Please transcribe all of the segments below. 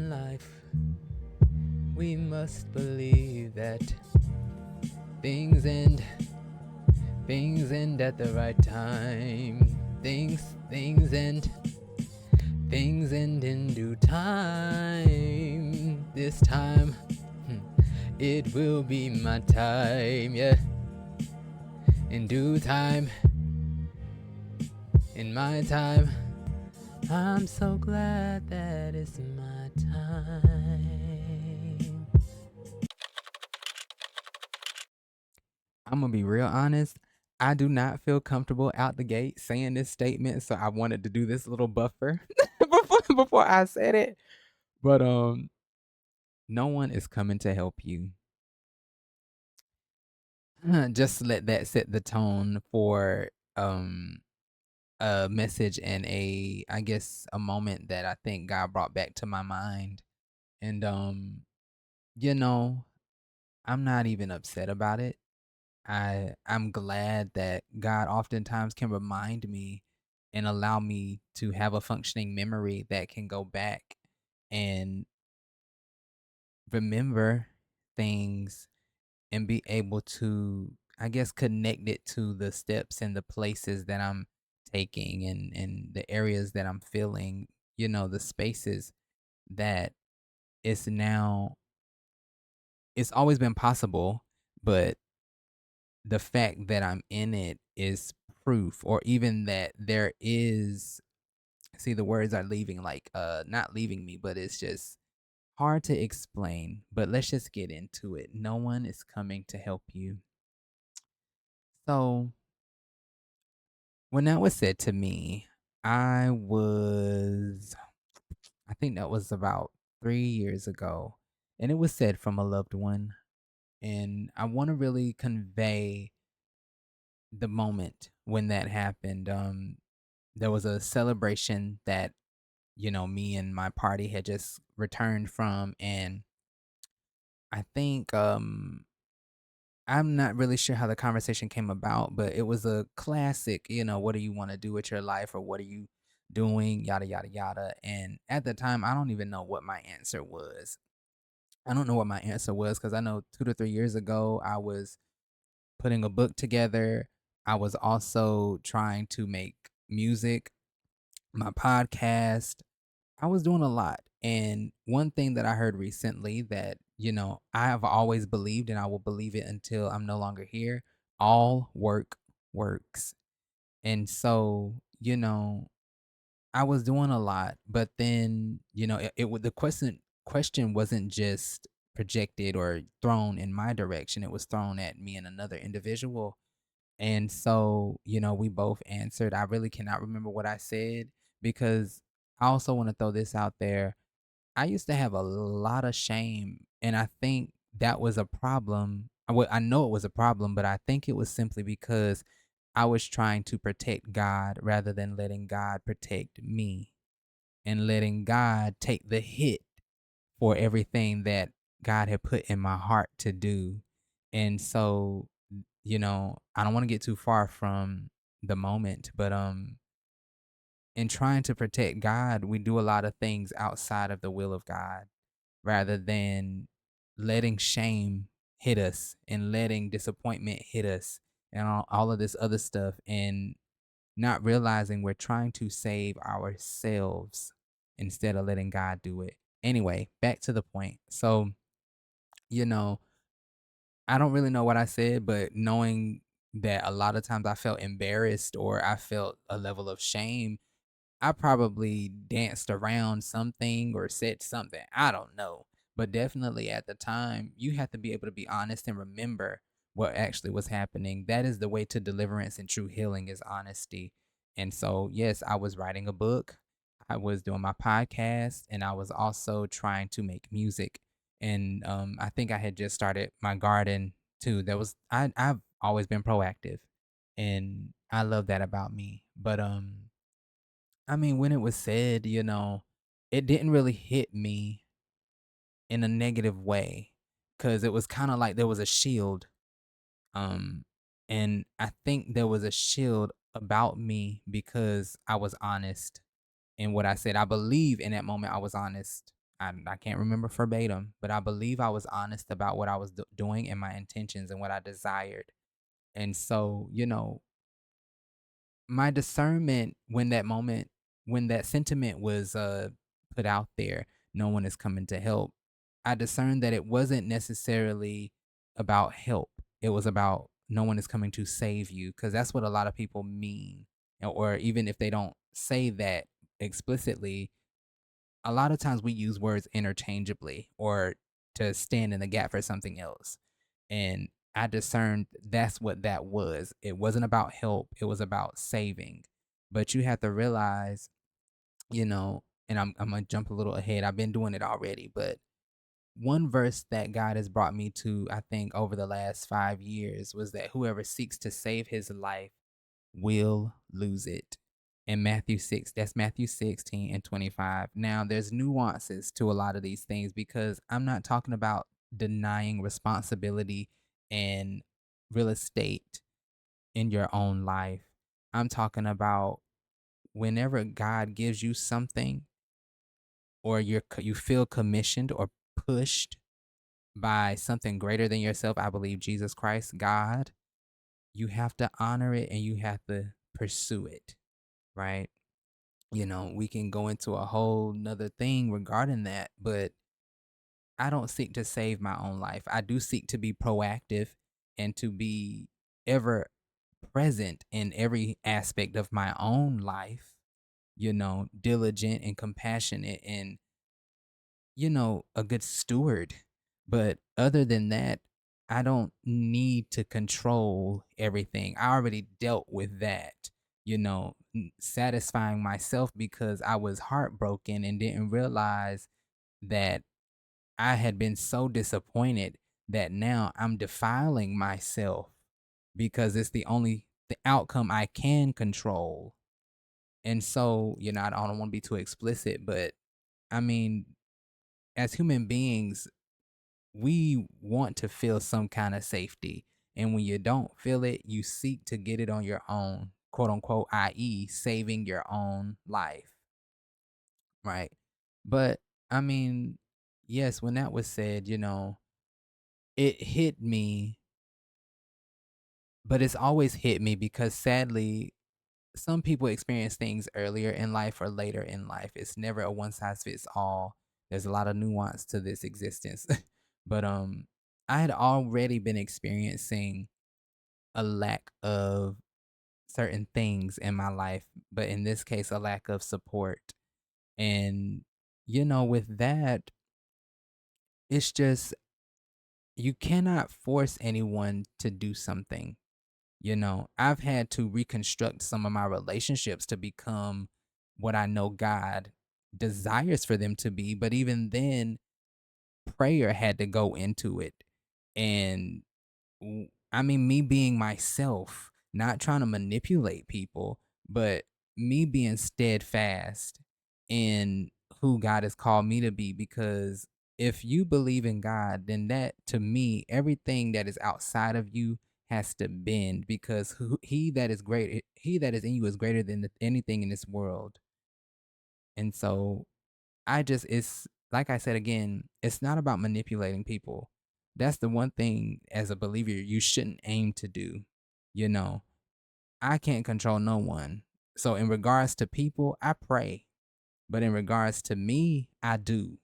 in life, we must believe that things end, things end at the right time. Things end, things end in due time. This time, it will be my time, yeah. In due time, in my time. I'm so glad that it's my time. I'm gonna be real honest. I do not feel comfortable out the gate saying this statement, so I wanted to do this little buffer before I said it. But no one is coming to help you. Just let that set the tone for a message and I guess a moment that I think God brought back to my mind. And you know, I'm not even upset about it. I'm glad that God oftentimes can remind me and allow me to have a functioning memory that can go back and remember things and be able to, I guess, connect it to the steps and the places that I'm taking and the areas that I'm feeling, the spaces that it's now, it's always been possible, but the fact that I'm in it is proof, or even that there is, see, the words are leaving, like not leaving me, but it's just hard to explain. But let's just get into it. No one is coming to help you. So when that was said to me, I was, I think that was about 3 years ago, and it was said from a loved one. And I want to really convey the moment when that happened. There was a celebration that, me and my party had just returned from, and I think I'm not really sure how the conversation came about, but it was a classic, what do you want to do with your life, or what are you doing, yada yada yada. And at the time, I don't even know what my answer was. I don't know what my answer was because I know 2 to 3 years ago I was putting a book together. I was also trying to make music, my podcast. I was doing a lot. And one thing that I heard recently that, I have always believed, and I will believe it until I'm no longer here, all work works. And so, I was doing a lot, but then, the question wasn't just projected or thrown in my direction. It was thrown at me and another individual. And so, we both answered. I really cannot remember what I said because I also want to throw this out there. I used to have a lot of shame, and I think that was a problem. I know it was a problem, but I think it was simply because I was trying to protect God rather than letting God protect me and letting God take the hit for everything that God had put in my heart to do. And so, I don't want to get too far from the moment, but in trying to protect God, we do a lot of things outside of the will of God rather than letting shame hit us and letting disappointment hit us and all of this other stuff, and not realizing we're trying to save ourselves instead of letting God do it. Anyway, back to the point. So, you know, I don't really know what I said, but knowing that a lot of times I felt embarrassed or I felt a level of shame, I probably danced around something or said something. I don't know. But definitely at the time, you have to be able to be honest and remember what actually was happening. That is the way to deliverance and true healing, is honesty. And so, yes, I was writing a book, I was doing my podcast, and I was also trying to make music. And I think I had just started my garden too. I've always been proactive, and I love that about me. But I mean, when it was said, it didn't really hit me in a negative way because it was kind of like there was a shield. Um, and I think there was a shield about me because I was honest in what I said. I believe in that moment I was honest. I can't remember verbatim, but I believe I was honest about what I was doing and my intentions and what I desired. And so, my discernment when that sentiment was put out there, no one is coming to help. I discerned that it wasn't necessarily about help. It was about no one is coming to save you, because that's what a lot of people mean. Or even if they don't say that explicitly, a lot of times we use words interchangeably or to stand in the gap for something else. And I discerned that's what that was. It wasn't about help, it was about saving. But you have to realize, and I'm gonna jump a little ahead. I've been doing it already, but one verse that God has brought me to, I think, over the last 5 years was that whoever seeks to save his life will lose it. In Matthew 6, that's Matthew 16 and 25. Now, there's nuances to a lot of these things because I'm not talking about denying responsibility and real estate in your own life. I'm talking about whenever God gives you something, or you feel commissioned or pushed by something greater than yourself, I believe Jesus Christ, God, you have to honor it and you have to pursue it, right? We can go into a whole nother thing regarding that, but I don't seek to save my own life. I do seek to be proactive and to be ever present in every aspect of my own life, diligent and compassionate and, a good steward. But other than that, I don't need to control everything. I already dealt with that, satisfying myself because I was heartbroken and didn't realize that I had been so disappointed that now I'm defiling myself because it's the outcome I can control. And so, I don't want to be too explicit, but I mean, as human beings, we want to feel some kind of safety. And when you don't feel it, you seek to get it on your own, quote unquote, i.e., saving your own life, right? But I mean, yes, when that was said, it hit me, but it's always hit me because sadly, some people experience things earlier in life or later in life. It's never a one size fits all. There's a lot of nuance to this existence. But I had already been experiencing a lack of certain things in my life, but in this case a lack of support. And with that, it's just you cannot force anyone to do something. I've had to reconstruct some of my relationships to become what I know God desires for them to be. But even then, prayer had to go into it. And I mean, me being myself, not trying to manipulate people, but me being steadfast in who God has called me to be. Because if you believe in God, then that to me, everything that is outside of you has to bend because he that is great, he that is in you is greater than anything in this world. And so it's like I said again, it's not about manipulating people. That's the one thing as a believer you shouldn't aim to do. You know, I can't control no one. So in regards to people, I pray. But in regards to me, I do.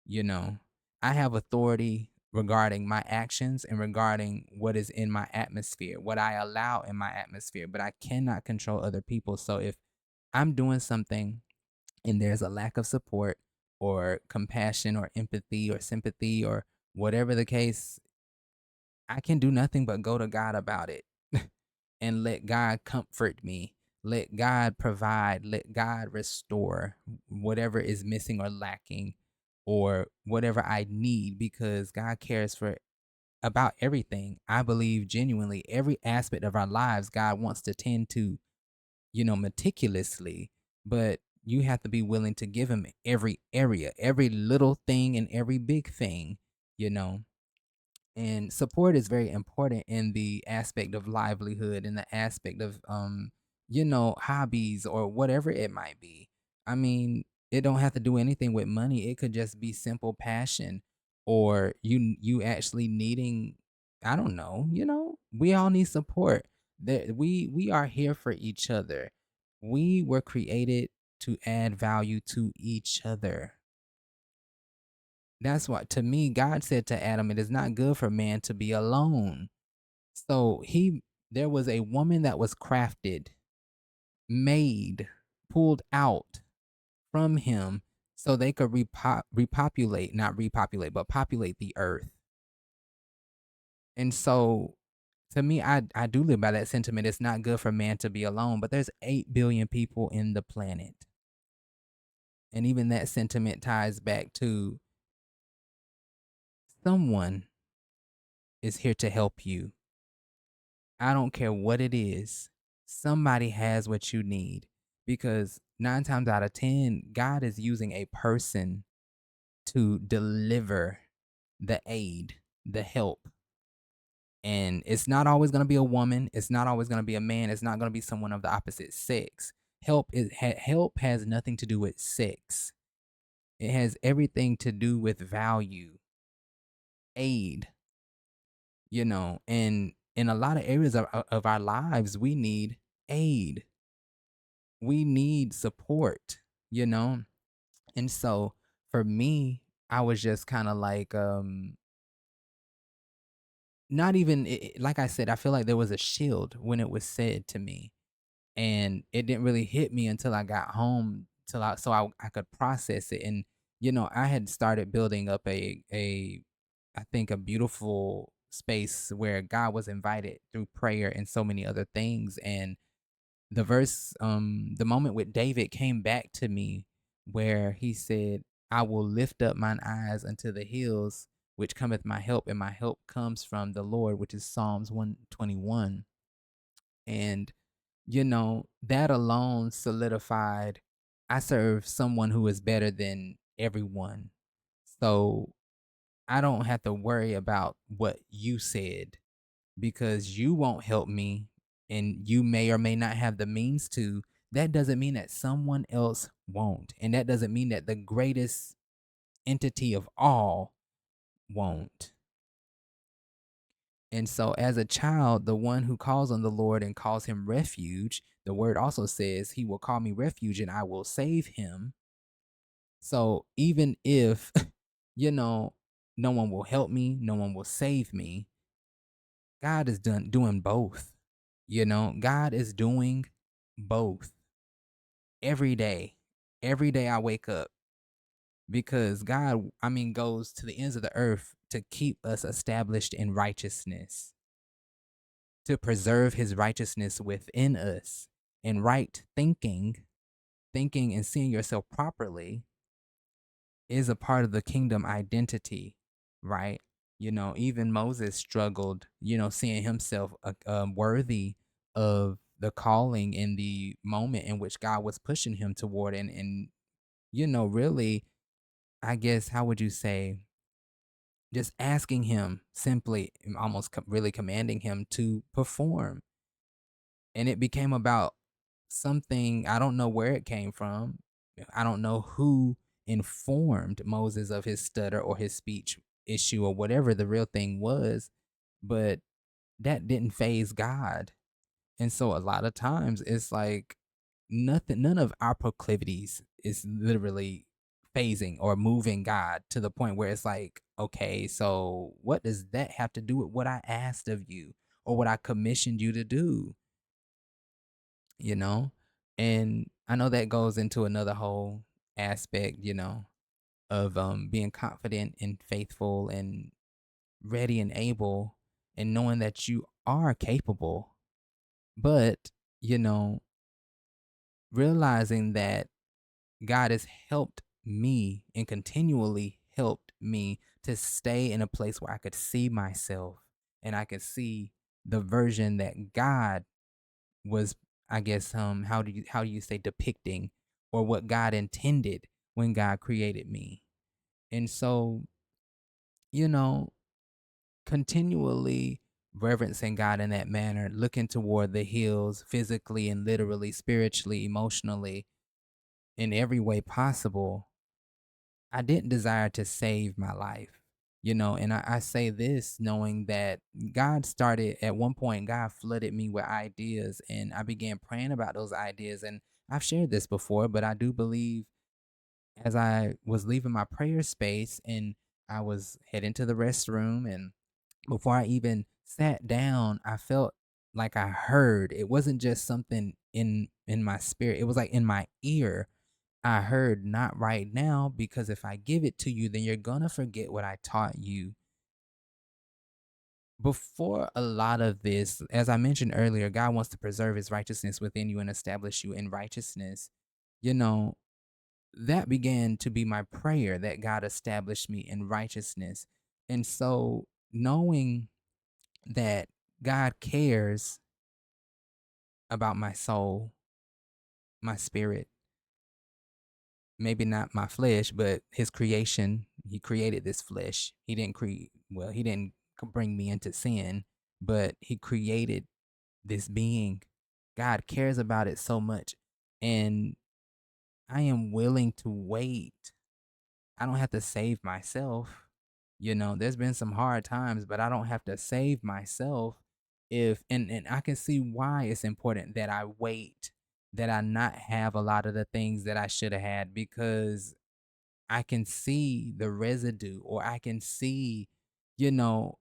You know, I have authority regarding my actions and regarding what is in my atmosphere, what I allow in my atmosphere, but I cannot control other people. So if I'm doing something and there's a lack of support or compassion or empathy or sympathy or whatever the case, I can do nothing but go to God about it and let God comfort me. Let God provide, let God restore whatever is missing or lacking or whatever I need because God cares for about everything. I believe genuinely every aspect of our lives God wants to tend to, meticulously, but you have to be willing to give him every area, every little thing and every big thing, you know. And support is very important in the aspect of livelihood, in the aspect of hobbies or whatever it might be. I mean, It don't have to do anything with money. It could just be simple passion or you actually needing, I don't know, we all need support. That we are here for each other. We were created to add value to each other. That's what, to me, God said to Adam, it is not good for man to be alone. So there was a woman that was crafted, made, pulled out from him so they could repopulate, not repopulate, but populate the earth. And so to me, I do live by that sentiment. It's not good for man to be alone, but there's 8 billion people in the planet. And even that sentiment ties back to someone is here to help you. I don't care what it is. Somebody has what you need because 9 times out of 10, God is using a person to deliver the aid, the help. And it's not always going to be a woman. It's not always going to be a man. It's not going to be someone of the opposite sex. Help has nothing to do with sex. It has everything to do with value, aid, and in a lot of areas of our lives, we need aid. We need support, you know? And so for me, I was just kind of like, not even, like I said, I feel like there was a shield when it was said to me. And it didn't really hit me until I got home, till I could process it. And, I had started building up I think a beautiful space where God was invited through prayer and so many other things. And the moment with David came back to me where he said, I will lift up mine eyes unto the hills, which cometh my help, and my help comes from the Lord, which is Psalms 121. And, that alone solidified I serve someone who is better than everyone. So I don't have to worry about what you said because you won't help me and you may or may not have the means to. That doesn't mean that someone else won't. And that doesn't mean that the greatest entity of all won't. And so, as a child, the one who calls on the Lord and calls him refuge, the word also says, he will call me refuge and I will save him. So, even if, you know, no one will help me, no one will save me, God is doing both. God is doing both every day. Every day I wake up because God, I mean, goes to the ends of the earth to keep us established in righteousness, to preserve his righteousness within us. And right thinking and seeing yourself properly is a part of the kingdom identity, right? Even Moses struggled, seeing himself worthy of the calling in the moment in which God was pushing him toward. And really, I guess, how would you say, just asking him simply, almost really commanding him to perform. And it became about something, I don't know where it came from. I don't know who informed Moses of his stutter or his speech issue or whatever the real thing was, but that didn't phase God. And so a lot of times it's like none of our proclivities is literally phasing or moving God to the point where it's like, okay, so what does that have to do with what I asked of you or what I commissioned you to do? you know? And I know that goes into another whole aspect, of being confident and faithful and ready and able and knowing that you are capable. But, you know, realizing that God has helped me and continually helped me to stay in a place where I could see myself and I could see the version that God was, I guess, how do you say, depicting, or what God intended when God created me. And so, you know, continually reverencing God in that manner, looking toward the hills physically and literally, spiritually, emotionally, in every way possible, I didn't desire to save my life, and I say this knowing that God started at one point, God flooded me with ideas and I began praying about those ideas. And I've shared this before, but I do believe as I was leaving my prayer space and I was heading to the restroom, and before I even sat down, I felt like I heard. It wasn't just something in my spirit. It was like in my ear. I heard, not right now, because if I give it to you, then you're gonna forget what I taught you. Before a lot of this, as I mentioned earlier, God wants to preserve his righteousness within you and establish you in righteousness. You know, that began to be my prayer, that God established me in righteousness. And so knowing that God cares about my soul, my spirit, maybe not my flesh, but his creation. He created this flesh. He didn't create, well, he didn't bring me into sin, but he created this being. God cares about it so much. And I am willing to wait. I don't have to save myself. There's been some hard times, but I don't have to save myself. If and I can see why it's important that I wait, that I not have a lot of the things that I should have had, because I can see the residue, or I can see, you know,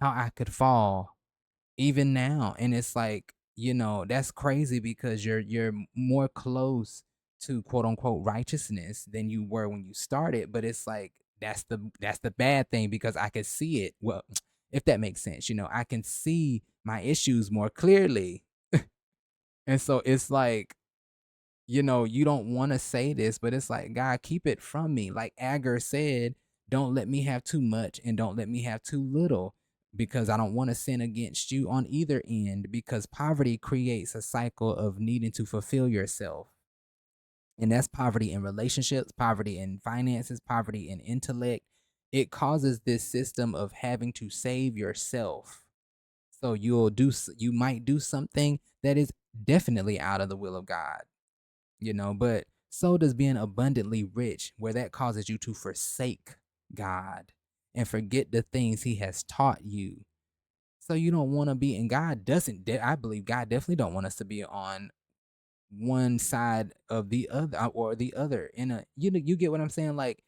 how I could fall even now. And it's like, that's crazy because you're more close to quote unquote righteousness than you were when you started. But it's like that's the bad thing, because I can see it. Well, if that makes sense, I can see my issues more clearly. And so it's like, you don't want to say this, but it's like, God, keep it from me. Like Agar said, don't let me have too much and don't let me have too little, because I don't want to sin against you on either end, because poverty creates a cycle of needing to fulfill yourself. And that's poverty in relationships, poverty in finances, poverty in intellect. It causes this system of having to save yourself. So you might do something that is definitely out of the will of God, but so does being abundantly rich, where that causes you to forsake God and forget the things he has taught you. So you don't want to be, and God doesn't, I believe God definitely don't want us to be on one side of the other, or the other in a, you get what I'm saying? Like,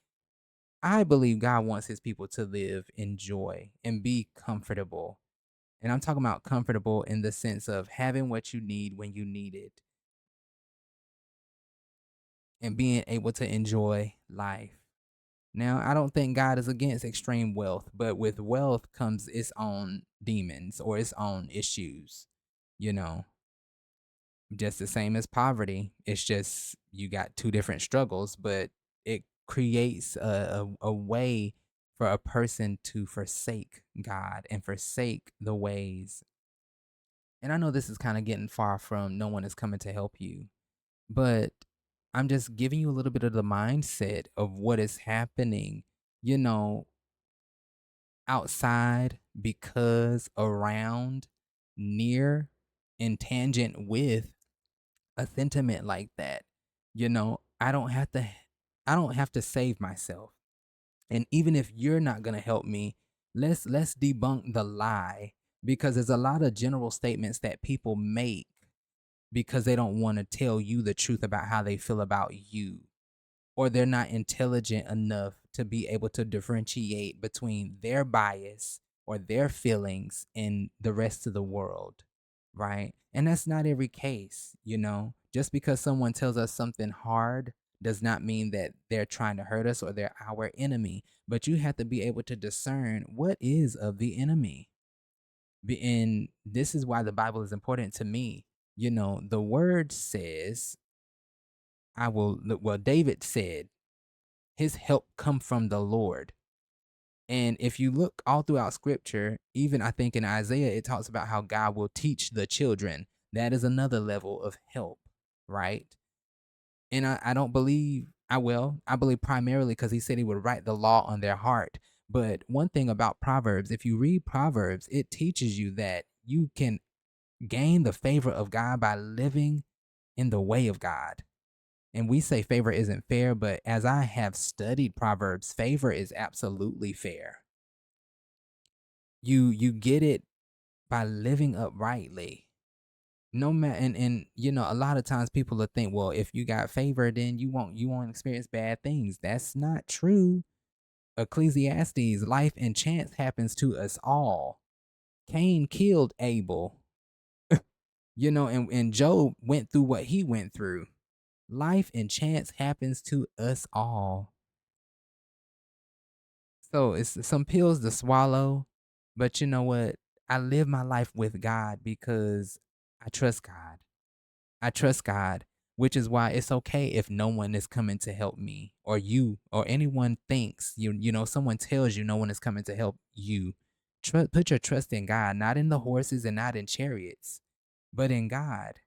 I believe God wants his people to live in joy and be comfortable. And I'm talking about comfortable in the sense of having what you need when you need it and being able to enjoy life. Now, I don't think God is against extreme wealth, but with wealth comes its own demons or its own issues, you know, just the same as poverty. It's just you got two different struggles, but it creates a way for a person to forsake God and forsake the ways. And I know this is kind of getting far from no one is coming to help you, but I'm just giving you a little bit of the mindset of what is happening, you know, outside, because, around, near, and tangent with a sentiment like that. I don't have to save myself. And even if you're not going to help me, let's debunk the lie, because there's a lot of general statements that people make because they don't want to tell you the truth about how they feel about you, or they're not intelligent enough to be able to differentiate between their bias or their feelings and the rest of the world, right? And that's not every case. Just because someone tells us something hard does not mean that they're trying to hurt us or they're our enemy, but you have to be able to discern what is of the enemy. And this is why the Bible is important to me. The word says, David said, his help come from the Lord. And if you look all throughout scripture, even I think in Isaiah, it talks about how God will teach the children. That is another level of help, right? And I don't believe, I believe primarily because he said he would write the law on their heart. But one thing about Proverbs, if you read Proverbs, it teaches you that you can gain the favor of God by living in the way of God. And we say favor isn't fair, but as I have studied Proverbs, favor is absolutely fair. You get it by living uprightly. No matter, and a lot of times people will think, well, if you got favor, then you won't experience bad things. That's not true. Ecclesiastes, life and chance happens to us all. Cain killed Abel, and Job went through what he went through. Life and chance happens to us all. So it's some pills to swallow, but you know what? I live my life with God because I trust God. I trust God, which is why it's okay if no one is coming to help me or you or anyone thinks someone tells you no one is coming to help you. Put your trust in God, not in the horses and not in chariots, but in God.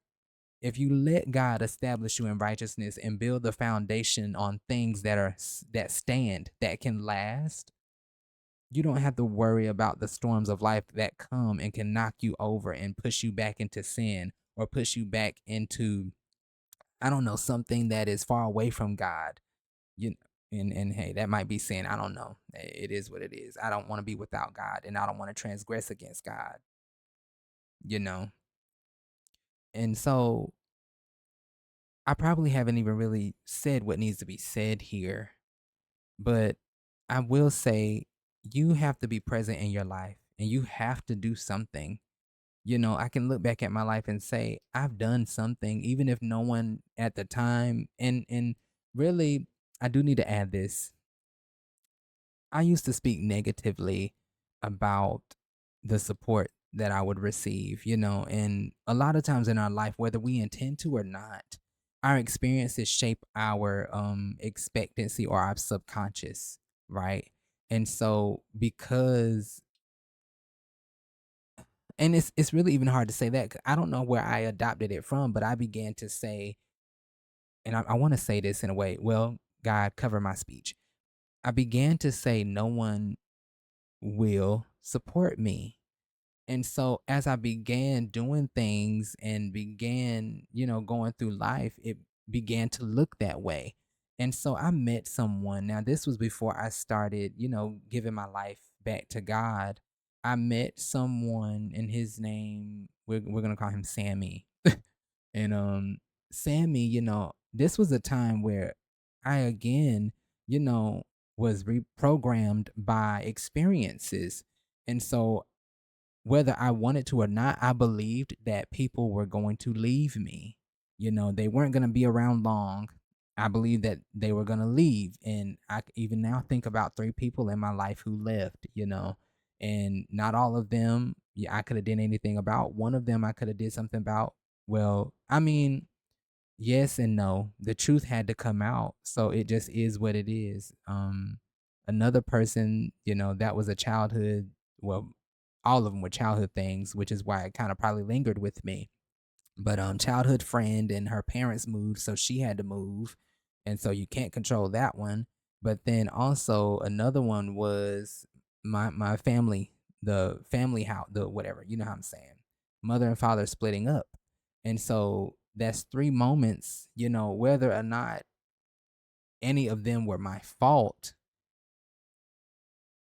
If you let God establish you in righteousness and build the foundation on things that stand, that can last, you don't have to worry about the storms of life that come and can knock you over and push you back into sin or push you back into, I don't know, something that is far away from God. You and hey, that might be sin. I don't know. It is what it is. I don't want to be without God and I don't want to transgress against God, you know. And so I probably haven't even really said what needs to be said here, but I will say you have to be present in your life and you have to do something. I can look back at my life and say I've done something, even if no one at the time. And really, I do need to add this. I used to speak negatively about the support that I would receive, and a lot of times in our life, whether we intend to or not, our experiences shape our expectancy or our subconscious, right? And so because and it's really even hard to say that 'cause I don't know where I adopted it from, but I began to say, and I want to say this in a way, well, God, cover my speech. I began to say, no one will support me. And so as I began doing things and began, going through life, it began to look that way. And so I met someone. Now, this was before I started, giving my life back to God. I met someone and his name, we're going to call him Sammy. And Sammy, this was a time where I again, you know, was reprogrammed by experiences. And so whether I wanted to or not, I believed that people were going to leave me. They weren't going to be around long. I believed that they were going to leave. And even now think about three people in my life who left, and not all of them, yeah, I could have done anything about. One of them I could have did something about. Well, I mean, yes and no. The truth had to come out. So it just is what it is. Another person, that was a childhood, well, all of them were childhood things, which is why it kind of probably lingered with me. But childhood friend and her parents moved, so she had to move. And so you can't control that one. But then also another one was my family, the family house, the whatever, you know how I'm saying. Mother and father splitting up. And so that's three moments, whether or not any of them were my fault,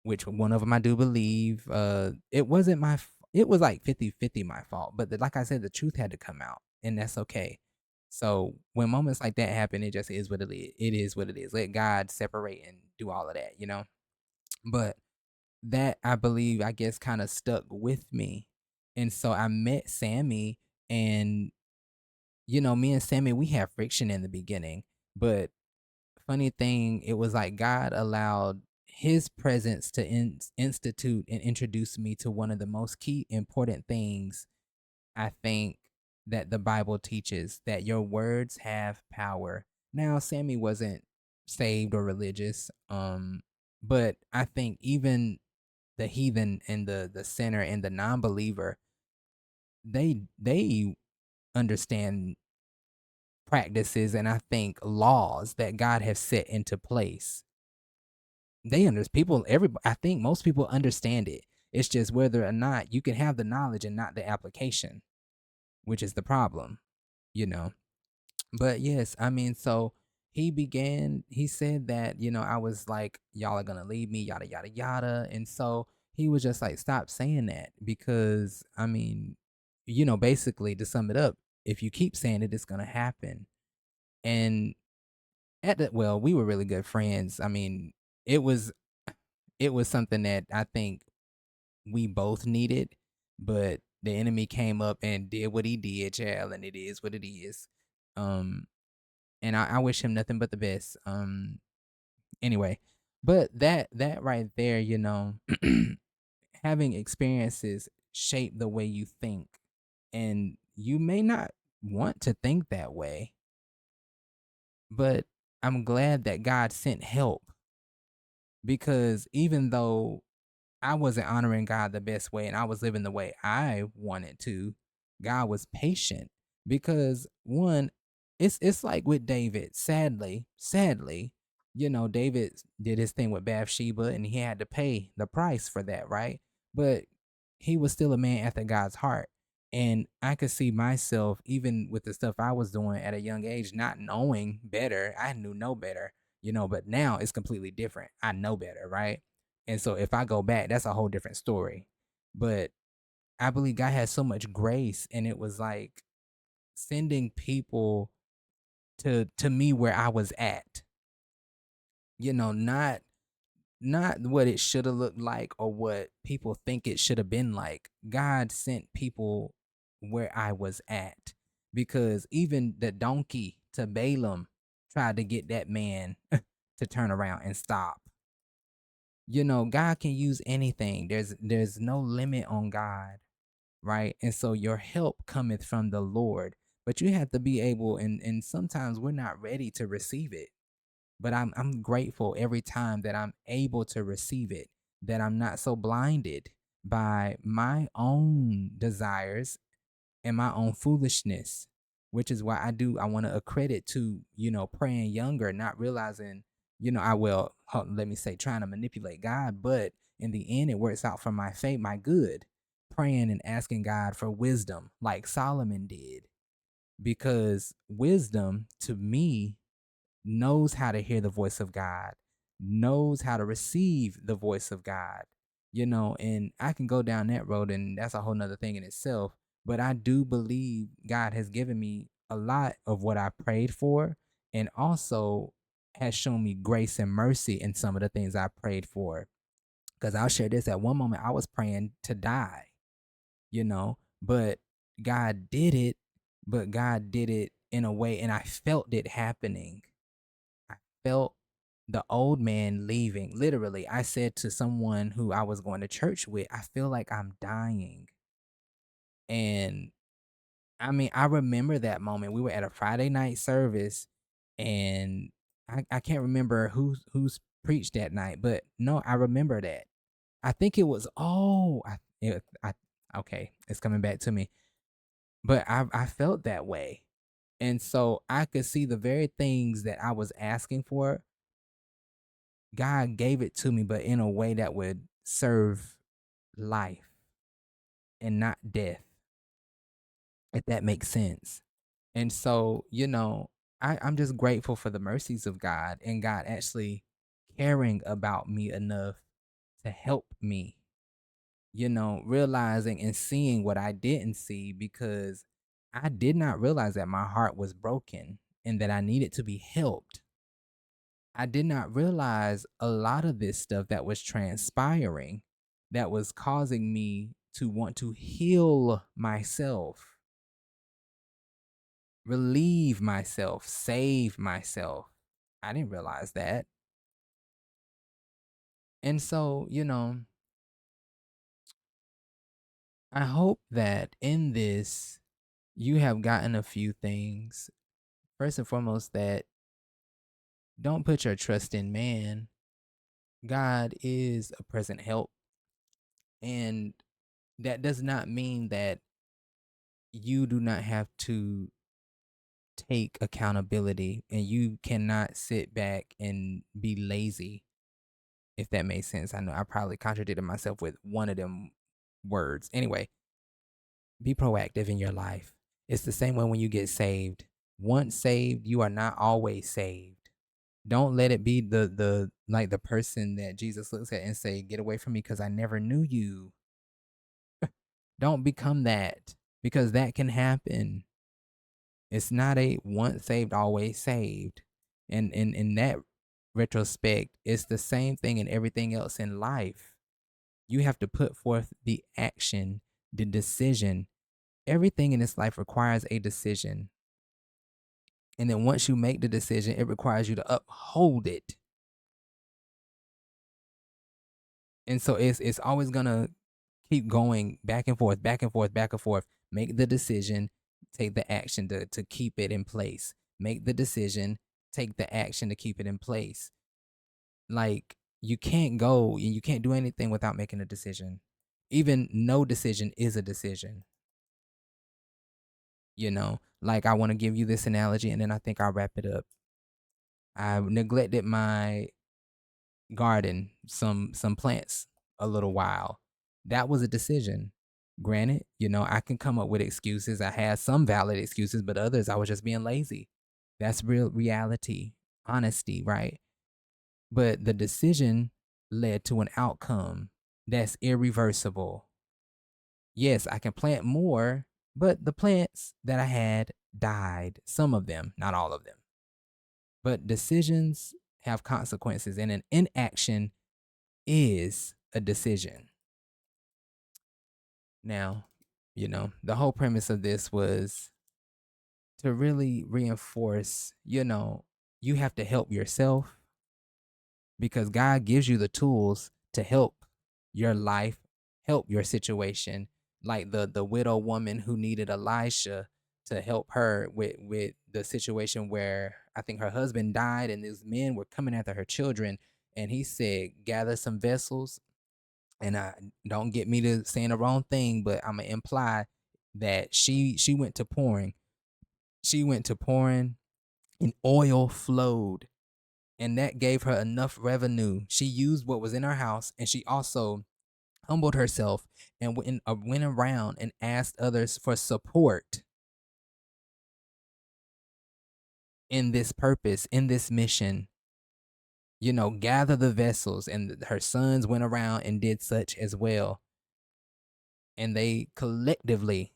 which one of them I do believe, it wasn't it was like 50-50 my fault, but like I said, the truth had to come out, and that's okay. So when moments like that happen, it just is what it is. It is what it is. Let God separate and do all of that. But that, I believe, I guess, kind of stuck with me. And so I met Sammy, and me and Sammy, we had friction in the beginning, but funny thing, it was like God allowed his presence to institute and introduce me to one of the most key important things I think that the Bible teaches, that your words have power. Now, Sammy wasn't saved or religious, but I think even the heathen and the sinner and the non-believer, they understand practices and I think laws that God has set into place. They under people every I think most people understand it. It's just whether or not you can have the knowledge and not the application, which is the problem, you know. But yes, I mean, so he said that, I was like, y'all are gonna leave me, yada, yada, yada. And so he was just like, stop saying that because, I mean, basically to sum it up, if you keep saying it, it's gonna happen. And well, we were really good friends. I mean, it was, it was something that I think we both needed, but the enemy came up and did what he did, child, and it is what it is. Um, and I wish him nothing but the best. Anyway, but that right there, having experiences shape the way you think, and you may not want to think that way, but I'm glad that God sent help because even though I wasn't honoring God the best way and I was living the way I wanted to, God was patient because one, it's like with David, sadly, David did his thing with Bathsheba and he had to pay the price for that, right? But he was still a man after God's heart. And I could see myself, even with the stuff I was doing at a young age, not knowing better. I knew no better, but now it's completely different. I know better, right? And so if I go back, that's a whole different story. But I believe God has so much grace, and it was like sending people to me where I was at. Not what it should have looked like or what people think it should have been like. God sent people where I was at because even the donkey to Balaam tried to get that man to turn around and stop. God can use anything. There's no limit on God, right? And so your help cometh from the Lord. But you have to be able, and sometimes we're not ready to receive it. But I'm grateful every time that I'm able to receive it, that I'm not so blinded by my own desires and my own foolishness, which is why I want to accredit to, praying younger, not realizing, let me say, trying to manipulate God, but in the end, it works out for my fate, my good, praying and asking God for wisdom like Solomon did, because wisdom to me knows how to hear the voice of God, knows how to receive the voice of God, and I can go down that road and that's a whole nother thing in itself. But I do believe God has given me a lot of what I prayed for and also has shown me grace and mercy in some of the things I prayed for. Because I'll share this, at one moment I was praying to die, but God did it, but God did it in a way, and I felt it happening. I felt the old man leaving. Literally, I said to someone who I was going to church with, I feel like I'm dying. And I mean, I remember that moment. We were at a Friday night service, and I can't remember who's preached that night, but no, I remember that. I think it was okay, it's coming back to me. But I felt that way. And so I could see the very things that I was asking for, God gave it to me, but in a way that would serve life and not death, if that makes sense. And so, I'm just grateful for the mercies of God and God actually caring about me enough to help me, realizing and seeing what I didn't see because I did not realize that my heart was broken and that I needed to be helped. I did not realize a lot of this stuff that was transpiring that was causing me to want to heal myself, relieve myself, save myself. I didn't realize that. And so, I hope that in this, you have gotten a few things. First and foremost, that don't put your trust in man. God is a present help. And that does not mean that you do not have to take accountability and you cannot sit back and be lazy, if that makes sense. I know I probably contradicted myself with one of them words. Anyway, be proactive in your life. It's the same way when you get saved. Once saved, you are not always saved. Don't let it be the like the person that Jesus looks at and say, "Get away from me because I never knew you." Don't become that, because that can happen. It's not a once saved, always saved. And in that retrospect, it's the same thing in everything else in life. You have to put forth the action, the decision. Everything in this life requires a decision. And then once you make the decision, it requires you to uphold it. And so it's always gonna keep going back and forth, back and forth, back and forth. Make the decision, take the action to keep it in place. Make the decision, take the action to keep it in place. Like, you can't go and you can't do anything without making a decision. Even no decision is a decision. Like, I want to give you this analogy and then I think I'll wrap it up. I neglected my garden, some plants a little while. That was a decision. Granted, I can come up with excuses. I had some valid excuses, but others I was just being lazy. That's real reality, honesty, right? But the decision led to an outcome that's irreversible. Yes, I can plant more, but the plants that I had died. Some of them, not all of them. But decisions have consequences, and an inaction is a decision. Now, the whole premise of this was to really reinforce, you have to help yourself, because God gives you the tools to help your life, help your situation. Like the widow woman who needed Elisha to help her with the situation where I think her husband died and these men were coming after her children, and he said, "Gather some vessels." And I don't get me to saying the wrong thing, but I'm gonna imply that she went to pouring. She went to pouring, and oil flowed, and that gave her enough revenue. She used what was in her house, and she also humbled herself and went around and asked others for support in this purpose, in this mission. Gather the vessels, and her sons went around and did such as well, and they collectively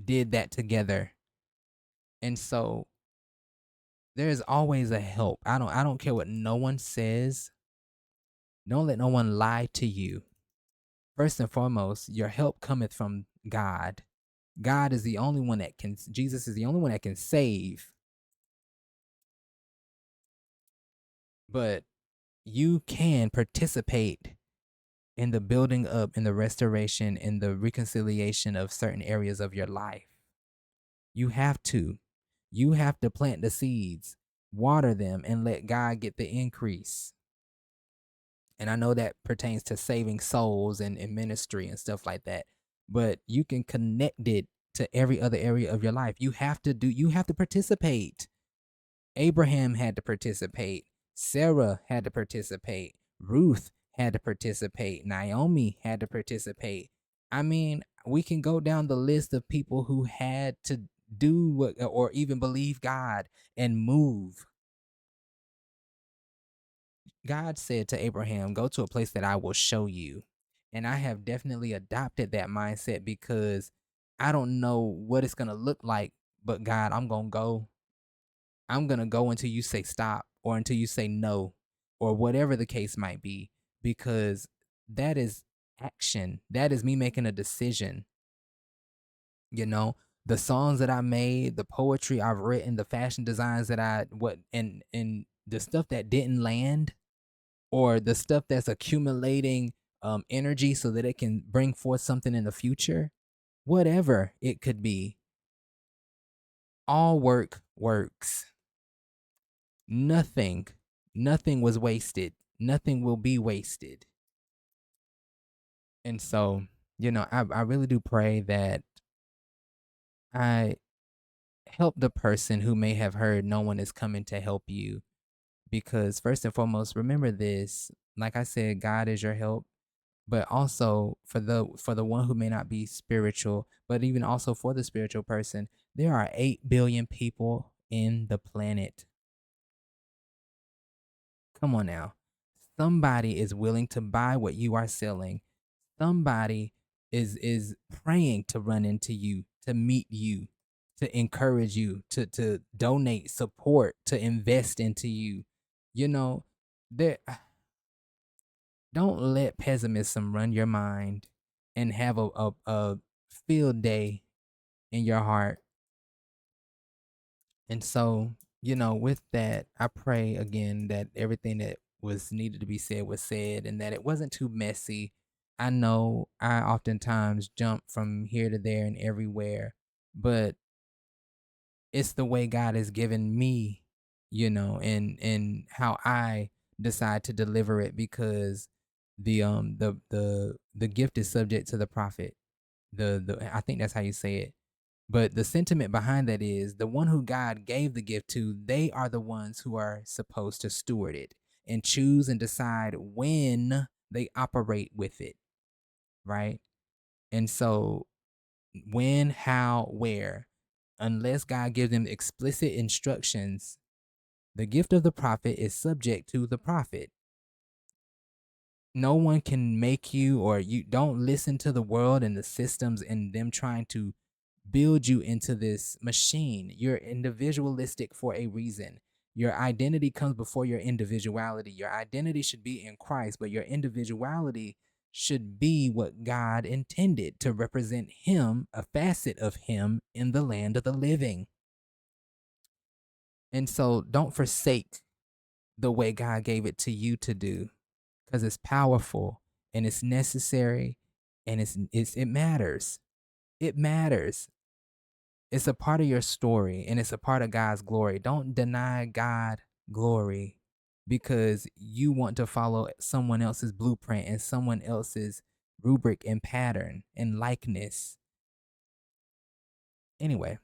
did that together. And so there is always a help. I don't care what no one says. Don't let no one lie to you. First and foremost, your help cometh from God. God is the only one that can, Jesus is the only one that can save. But you can participate in the building up, in the restoration, in the reconciliation of certain areas of your life. You have to. You have to plant the seeds, water them, and let God get the increase. And I know that pertains to saving souls and ministry and stuff like that. But you can connect it to every other area of your life. You have to participate. Abraham had to participate. Sarah had to participate. Ruth had to participate. Naomi had to participate. I mean, we can go down the list of people who had to do what, or even believe God and move. God said to Abraham, "Go to a place that I will show you." And I have definitely adopted that mindset, because I don't know what it's going to look like, but God, I'm going to go. I'm going to go until you say stop, or until you say no, or whatever the case might be, because that is action. That is me making a decision. The songs that I made, the poetry I've written, the fashion designs that and the stuff that didn't land, or the stuff that's accumulating energy so that it can bring forth something in the future, whatever it could be, all work works. Nothing, nothing was wasted. Nothing will be wasted. And so, I really do pray that I help the person who may have heard no one is coming to help you. Because first and foremost, remember this, like I said, God is your help. But also for the one who may not be spiritual, but even also for the spiritual person, There are 8 billion people in the planet. Come on now. Somebody is willing to buy what you are selling. Somebody is praying to run into you, to meet you, to encourage you, to donate, support, to invest into you. You know, there don't let pessimism run your mind and have a field day in your heart. And so, with that, I pray again that everything that was needed to be said was said and that it wasn't too messy. I know I oftentimes jump from here to there and everywhere, but it's the way God has given me, and how I decide to deliver it because the gift is subject to the prophet. The I think that's how you say it. But the sentiment behind that is the one who God gave the gift to, they are the ones who are supposed to steward it and choose and decide when they operate with it, right? And so, when, how, where, unless God gives them explicit instructions, the gift of the prophet is subject to the prophet. No one can make you, or you don't listen to the world and the systems and them trying to build you into this machine. You're individualistic for a reason. Your identity comes before your individuality. Your identity should be in Christ, but your individuality should be what God intended to represent Him, a facet of Him in the land of the living. And so don't forsake the way God gave it to you to do because it's powerful and it's necessary and it matters. It matters. It's a part of your story and it's a part of God's glory. Don't deny God glory because you want to follow someone else's blueprint and someone else's rubric and pattern and likeness. Anyway,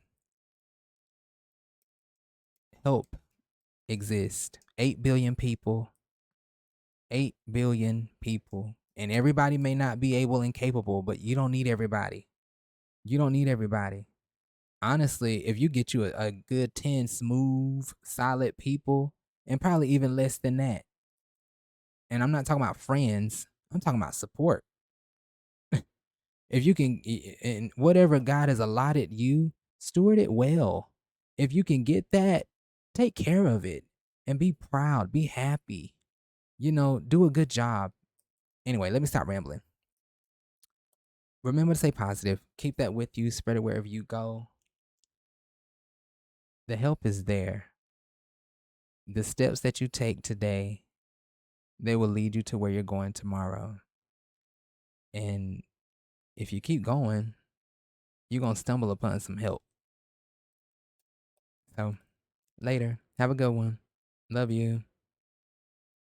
help exists. 8 billion people, 8 billion people. And everybody may not be able and capable, but you don't need everybody. You don't need everybody. Honestly, if you get you a good 10 smooth, solid people, and probably even less than that, and I'm not talking about friends, I'm talking about support. If you can, and whatever God has allotted you, steward it well. If you can get that, take care of it and be proud, be happy, do a good job. Anyway, let me stop rambling. Remember to stay positive, keep that with you, spread it wherever you go. The help is there. The steps that you take today, they will lead you to where you're going tomorrow. And if you keep going, you're going to stumble upon some help. So, later. Have a good one. Love you.